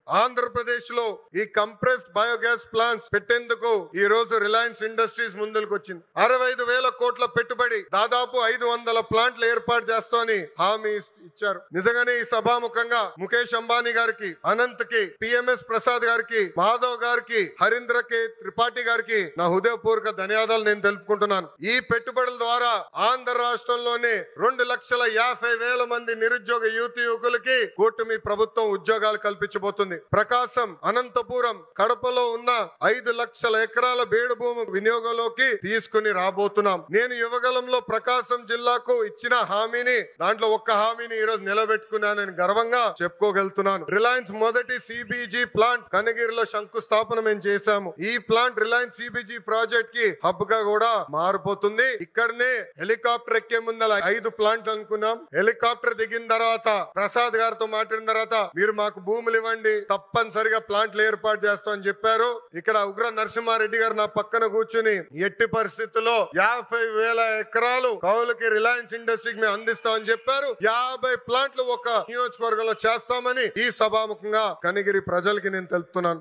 ఆంధ్రప్రదేశ్ లో ఈ compressed biogas plants పెట్టేందుకు ఈ రోజు రిలయన్స్ ఇండస్ట్రీస్ ముందుకు వచ్చింది. 65,000 కోట్ల పెట్టుబడి, దాదాపు 500 ప్లాంట్లు ఏర్పాటు చేస్తామని హామీ ఇచ్చారు. నిజంగానే ఈ సభాముఖంగా ముఖేష్ అంబానీ గారికి, అనంత్ కి, పిఎంఎస్ ప్రసాద్ గారికి, మాధవ్ గారికి, హరీంద్ర కే త్రిపాఠి గారికి నా హృదయపూర్వక ధన్యవాదాలు నేను తెలుపుకుంటున్నాను. ఈ పెట్టుబడుల ద్వారా ఆంధ్ర రాష్ట్రంలోనే 2,50,000 మంది నిరుద్యోగ యువకులకి కూటమి ప్రభుత్వం ఉద్యోగాలు కల్పించబోతుంది. ప్రకాశం, అనంతపురం, కడపలో ఉన్న 5 లక్షల ఎకరాల బేడు భూమి వినియోగంలోకి తీసుకుని రాబోతున్నాం. నేను యువగలంలో ప్రకాశం జిల్లాకు ఇచ్చిన హామీని, దాంట్లో ఒక్క హామీని ఈ రోజు నిలబెట్టుకున్నానని గర్వంగా చెప్పుకోగలుగుతున్నాను. రిలయన్స్ మొదటి సిబిజీ ప్లాంట్ కనగిరిలో శంకుస్థాపన మేము చేశాము. ఈ ప్లాంట్ రిలయన్స్ సిబిజీ ప్రాజెక్ట్ కి హబ్ గా కూడా మారిపోతుంది. ఇక్కడనే హెలికాప్టర్ ఎక్కే ముందల 5 ప్లాంట్లు అనుకున్నాం. హెలికాప్టర్ దిగిన తర్వాత ప్రసాద్ గారితో మాట్లాడిన తర్వాత మీరు మాకు భూములు ఇవ్వండి, తప్పనిసరిగా ప్లాంట్లు ఏర్పాటు చేస్తామని చెప్పారు. ఇక్కడ ఉగ్ర నరసింహారెడ్డి గారు నా పక్కన కూర్చుని ఎట్టి పరిస్థితుల్లో 50,000 ఎకరాలు కౌలుకి రిలయన్స్ ఇండస్ట్రీకి మేము అందిస్తామని చెప్పారు. 50 ప్లాంట్లు ఒక నియోజకవర్గంలో చేస్తామని ఈ సభాముఖంగా కనిగిరి ప్రజలకి నేను తెలుపుతున్నాను.